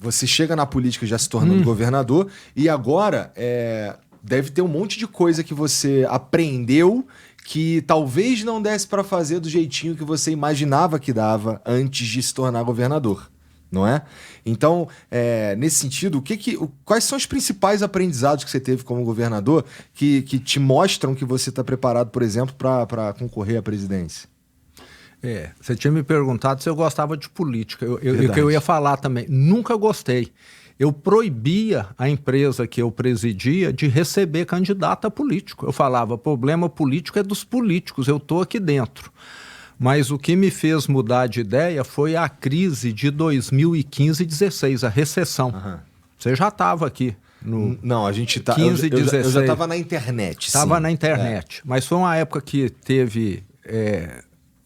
você chega na política já se tornando governador e agora deve ter um monte de coisa que você aprendeu que talvez não desse para fazer do jeitinho que você imaginava que dava antes de se tornar governador, não é? Então, nesse sentido, quais são os principais aprendizados que você teve como governador que te mostram que você está preparado, por exemplo, para concorrer à presidência? Você tinha me perguntado se eu gostava de política. Que eu ia falar também. Nunca gostei. Eu proibia a empresa que eu presidia de receber candidato a político. Eu falava, problema político é dos políticos, eu estou aqui dentro. Mas o que me fez mudar de ideia foi a crise de 2015 e 2016, a recessão. Uhum. Você já estava aqui. Não, a gente tá. 15 e 16. Eu já estava na internet. Estava na internet. Mas foi uma época que teve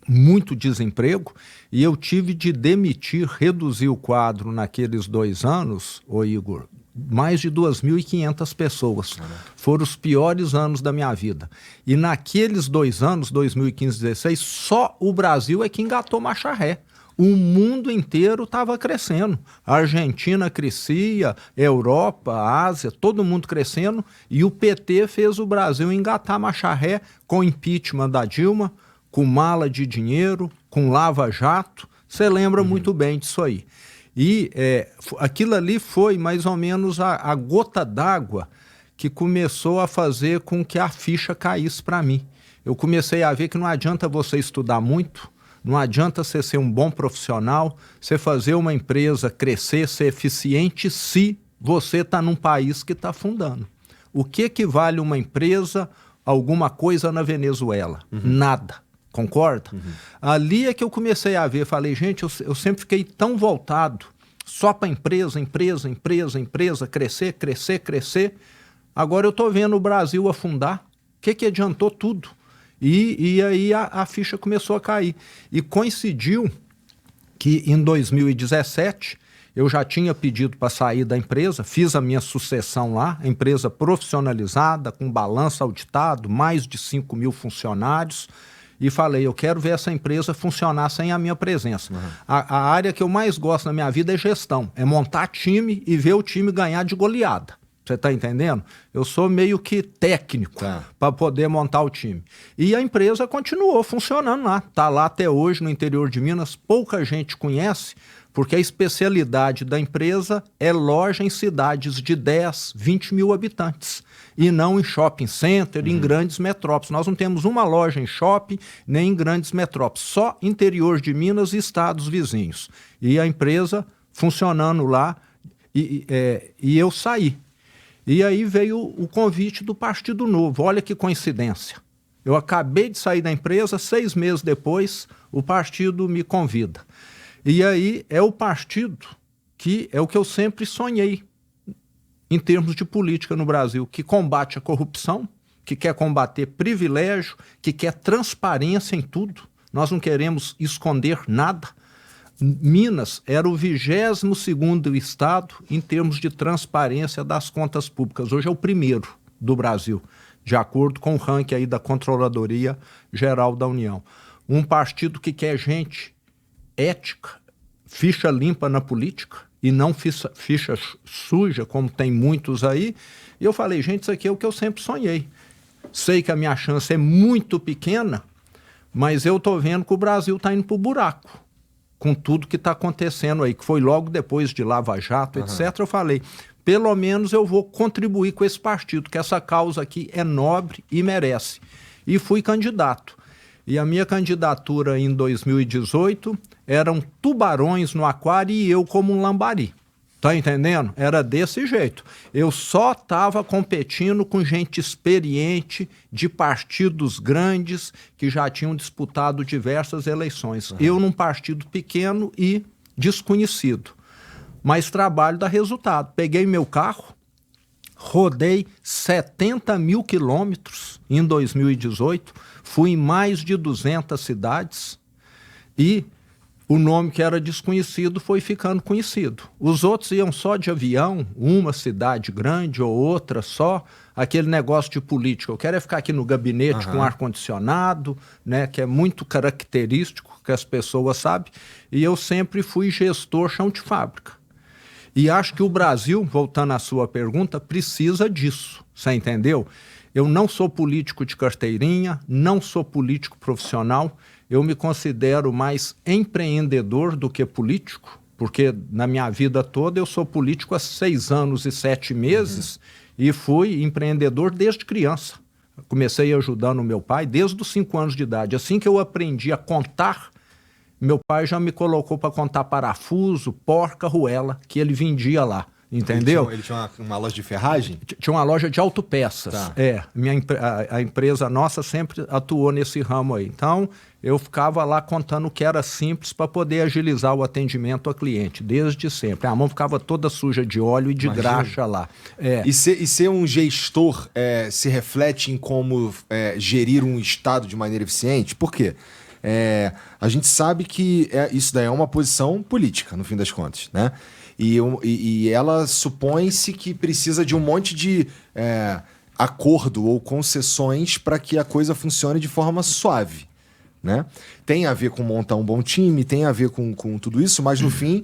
muito desemprego e eu tive de demitir, reduzir o quadro naqueles 2 anos, Igor, mais de 2.500 pessoas. Foram os piores anos da minha vida. E naqueles 2 anos, 2015 e 2016, só o Brasil é que engatou marcha ré. O mundo inteiro estava crescendo. A Argentina crescia, Europa, Ásia, todo mundo crescendo. E o PT fez o Brasil engatar marcha ré com impeachment da Dilma, com mala de dinheiro, com lava-jato. Você lembra muito bem disso aí. E aquilo ali foi mais ou menos a gota d'água que começou a fazer com que a ficha caísse para mim. Eu comecei a ver que não adianta você estudar muito, não adianta você ser um bom profissional, você fazer uma empresa crescer, ser eficiente, se você está num país que está afundando. O que vale uma empresa, alguma coisa na Venezuela? Nada. Concorda? Ali é que eu comecei a ver, falei, gente, eu sempre fiquei tão voltado só para empresa, crescer. Agora eu estou vendo o Brasil afundar. O que adiantou tudo? E aí a ficha começou a cair. E coincidiu que em 2017 eu já tinha pedido para sair da empresa, fiz a minha sucessão lá, a empresa profissionalizada, com balanço auditado, mais de 5.000 funcionários, e falei, eu quero ver essa empresa funcionar sem a minha presença. A área que eu mais gosto na minha vida é gestão, é montar time e ver o time ganhar de goleada. Você está entendendo? Eu sou meio que técnico para poder montar o time. E a empresa continuou funcionando lá. Está lá até hoje no interior de Minas. Pouca gente conhece, porque a especialidade da empresa é loja em cidades de 10, 20 mil habitantes. E não em shopping center, em grandes metrópoles. Nós não temos uma loja em shopping, nem em grandes metrópoles. Só interior de Minas e estados vizinhos. E a empresa funcionando lá, e eu saí. E aí veio o convite do Partido Novo. Olha que coincidência. Eu acabei de sair da empresa, 6 meses depois, o partido me convida. E aí é o partido que é o que eu sempre sonhei em termos de política no Brasil, que combate a corrupção, que quer combater privilégio, que quer transparência em tudo. Nós não queremos esconder nada. Minas era o 22º estado em termos de transparência das contas públicas. Hoje é o primeiro do Brasil, de acordo com o ranking aí da Controladoria Geral da União. Um partido que quer gente ética, ficha limpa na política e não ficha suja, como tem muitos aí. E eu falei, gente, isso aqui é o que eu sempre sonhei. Sei que a minha chance é muito pequena, mas eu estou vendo que o Brasil está indo para o buraco, com tudo que está acontecendo aí, que foi logo depois de Lava Jato, etc. Eu falei, pelo menos eu vou contribuir com esse partido, que essa causa aqui é nobre e merece. E fui candidato. E a minha candidatura em 2018 eram tubarões no aquário e eu como um lambari. Tá entendendo? Era desse jeito. Eu só estava competindo com gente experiente, de partidos grandes, que já tinham disputado diversas eleições. Eu num partido pequeno e desconhecido. Mas trabalho dá resultado. Peguei meu carro, rodei 70 mil quilômetros em 2018, fui em mais de 200 cidades e o nome que era desconhecido foi ficando conhecido. Os outros iam só de avião, uma cidade grande ou outra só, aquele negócio de política. Eu quero é ficar aqui no gabinete com ar-condicionado, né, que é muito característico, que as pessoas sabem, e eu sempre fui gestor chão de fábrica. E acho que o Brasil, voltando à sua pergunta, precisa disso, você entendeu? Eu não sou político de carteirinha, não sou político profissional, eu me considero mais empreendedor do que político, porque na minha vida toda eu sou político há 6 anos e 7 meses e fui empreendedor desde criança. Comecei ajudando o meu pai desde os 5 anos de idade. Assim que eu aprendi a contar, meu pai já me colocou para contar parafuso, porca, arruela, que ele vendia lá. Entendeu? Ele tinha uma loja de ferragem? Tinha uma loja de autopeças. Tá. A empresa nossa sempre atuou nesse ramo aí. Então, eu ficava lá contando o que era simples para poder agilizar o atendimento ao cliente, desde sempre. A mão ficava toda suja de óleo e de graxa lá. E ser um gestor se reflete em como gerir um Estado de maneira eficiente? Por quê? A gente sabe que isso daí é uma posição política, no fim das contas, né? E ela supõe-se que precisa de um monte de acordo ou concessões para que a coisa funcione de forma suave, né? Tem a ver com montar um bom time, tem a ver com tudo isso, mas no fim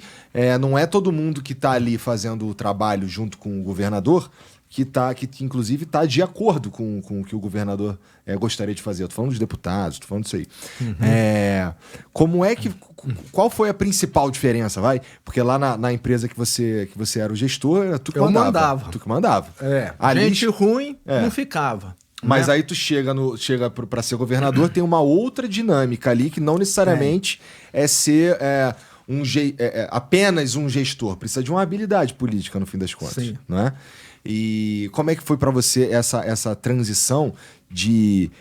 não é todo mundo que está ali fazendo o trabalho junto com o governador que inclusive está de acordo com o que o governador gostaria de fazer. Eu tô falando dos deputados, tô falando disso aí. Qual foi a principal diferença, vai? Porque lá na empresa que você era o gestor, era tu que mandava. Eu mandava. Tu que mandava. Gente ruim não ficava. Mas aí tu chega para ser governador, tem uma outra dinâmica ali que não necessariamente é ser apenas um gestor. Precisa de uma habilidade política, no fim das contas. Sim. Não é? E como é que foi para você essa transição de...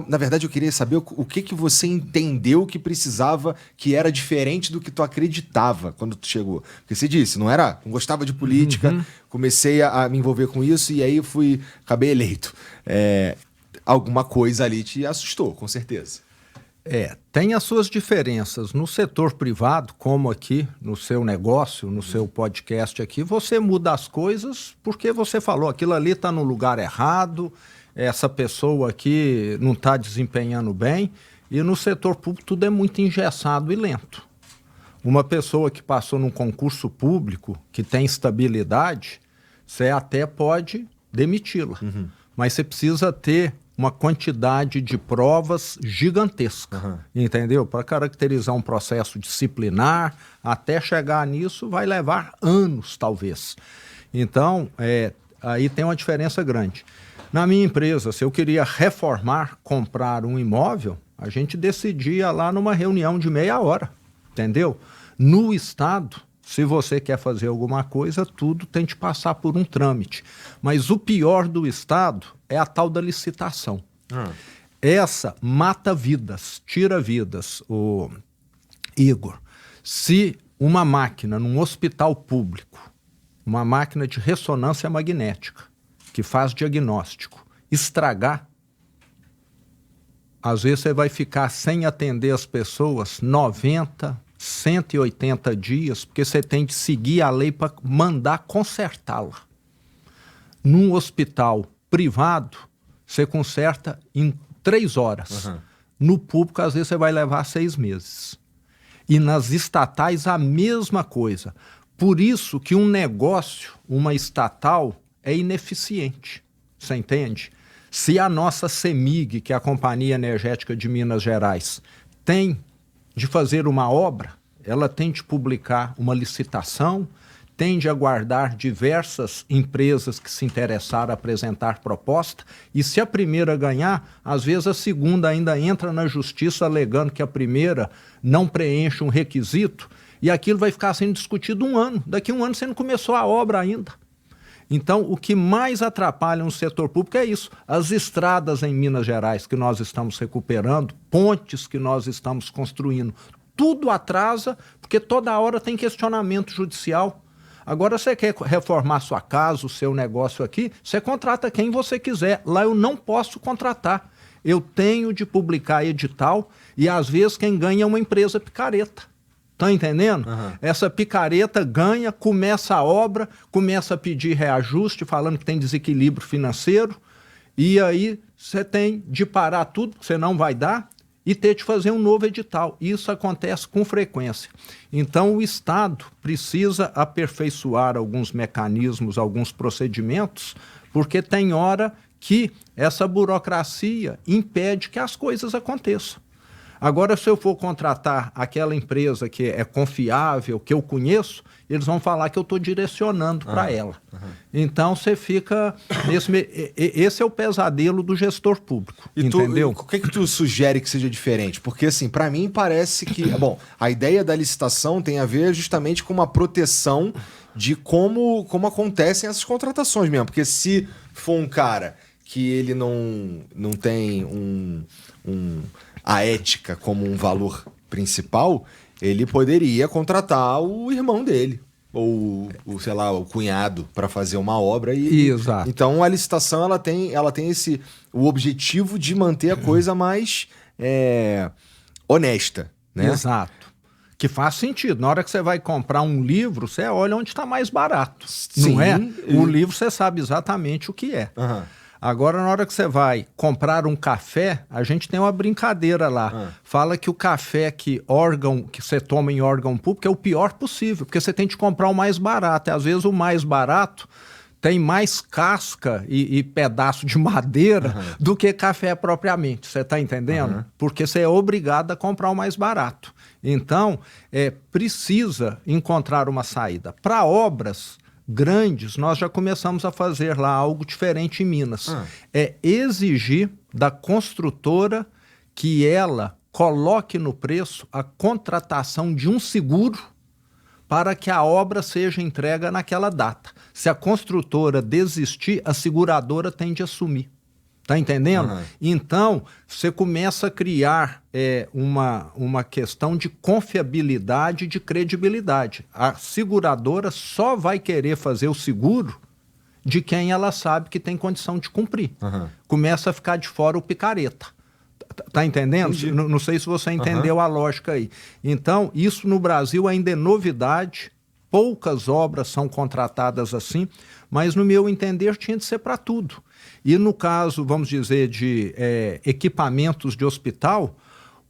Na verdade, eu queria saber o que você entendeu que precisava, que era diferente do que tu acreditava quando tu chegou. Porque você disse, não gostava de política, comecei a me envolver com isso e aí acabei eleito. Alguma coisa ali te assustou, com certeza. Tem as suas diferenças. No setor privado, como aqui, no seu negócio, no seu podcast aqui, você muda as coisas porque você falou, aquilo ali está no lugar errado, essa pessoa aqui não está desempenhando bem, e no setor público tudo é muito engessado e lento. Uma pessoa que passou num concurso público, que tem estabilidade, você até pode demiti-la, mas você precisa ter uma quantidade de provas gigantesca, entendeu? Para caracterizar um processo disciplinar, até chegar nisso vai levar anos, talvez. Então, aí tem uma diferença grande. Na minha empresa, se eu queria reformar, comprar um imóvel, a gente decidia lá numa reunião de meia hora, entendeu? No Estado, se você quer fazer alguma coisa, tudo tem que passar por um trâmite. Mas o pior do Estado é a tal da licitação. Essa mata vidas, tira vidas, o Igor. Se uma máquina num hospital público, uma máquina de ressonância magnética, que faz diagnóstico, estragar, às vezes você vai ficar sem atender as pessoas 90, 180 dias, porque você tem que seguir a lei para mandar consertá-la. Num hospital privado, você conserta em 3 horas. No público, às vezes, você vai levar 6 meses. E nas estatais, a mesma coisa. Por isso que um negócio, uma estatal, é ineficiente. Você entende? Se a nossa CEMIG, que é a Companhia Energética de Minas Gerais, tem de fazer uma obra, ela tem de publicar uma licitação, tem de aguardar diversas empresas que se interessaram a apresentar proposta, e se a primeira ganhar, às vezes a segunda ainda entra na justiça alegando que a primeira não preenche um requisito, e aquilo vai ficar sendo discutido 1 ano. Daqui a 1 ano você não começou a obra ainda. Então, o que mais atrapalha no setor público é isso. As estradas em Minas Gerais que nós estamos recuperando, pontes que nós estamos construindo, tudo atrasa, porque toda hora tem questionamento judicial. Agora, você quer reformar sua casa, o seu negócio aqui, você contrata quem você quiser. Lá eu não posso contratar. Eu tenho de publicar edital e, às vezes, quem ganha é uma empresa picareta. Tá entendendo? Essa picareta ganha, começa a obra, começa a pedir reajuste, falando que tem desequilíbrio financeiro, e aí você tem de parar tudo, que você não vai dar, e ter de fazer um novo edital. Isso acontece com frequência. Então, o Estado precisa aperfeiçoar alguns mecanismos, alguns procedimentos, porque tem hora que essa burocracia impede que as coisas aconteçam. Agora, se eu for contratar aquela empresa que é confiável, que eu conheço, eles vão falar que eu estou direcionando para ela. Então, você fica... Esse é o pesadelo do gestor público, entendeu? O que tu sugere que seja diferente? Porque, assim, para mim parece que... Bom, a ideia da licitação tem a ver justamente com uma proteção de como acontecem essas contratações mesmo. Porque se for um cara que ele não tem a ética como um valor principal, ele poderia contratar o irmão dele ou sei lá, o cunhado para fazer uma obra Exato. Então a licitação ela tem o objetivo de manter a coisa mais honesta, né? Exato. Que faz sentido. Na hora que você vai comprar um livro, você olha onde está mais barato. Sim, não é? O livro você sabe exatamente o que é. Agora, na hora que você vai comprar um café, a gente tem uma brincadeira lá. Fala que o café que você toma em órgão público é o pior possível, porque você tem que comprar o mais barato. E, às vezes, o mais barato tem mais casca e pedaço de madeira do que café propriamente. Você está entendendo? Porque você é obrigado a comprar o mais barato. Então, precisa encontrar uma saída. Para obras grandes, nós já começamos a fazer lá algo diferente em Minas. É exigir da construtora que ela coloque no preço a contratação de um seguro para que a obra seja entregue naquela data. Se a construtora desistir, a seguradora tem de assumir. Tá entendendo? Então, você começa a criar uma questão de confiabilidade e de credibilidade. A seguradora só vai querer fazer o seguro de quem ela sabe que tem condição de cumprir. Começa a ficar de fora o picareta. Tá entendendo? Não sei se você entendeu a lógica aí. Então, isso no Brasil ainda é novidade. Poucas obras são contratadas assim, mas no meu entender tinha de ser para tudo. E no caso, vamos dizer, de equipamentos de hospital,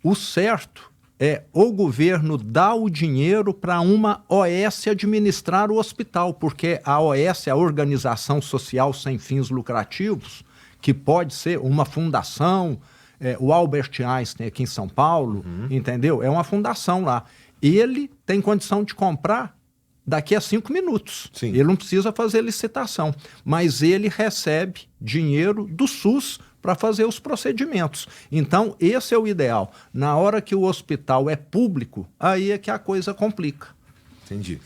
o certo é o governo dar o dinheiro para uma OS administrar o hospital, porque a OS, a Organização Social Sem Fins Lucrativos, que pode ser uma fundação, o Albert Einstein aqui em São Paulo, entendeu? É uma fundação lá. Ele tem condição de comprar daqui a 5 minutos. Sim. Ele não precisa fazer licitação, mas ele recebe dinheiro do SUS para fazer os procedimentos. Então, esse é o ideal. Na hora que o hospital é público, aí é que a coisa complica. Entendi.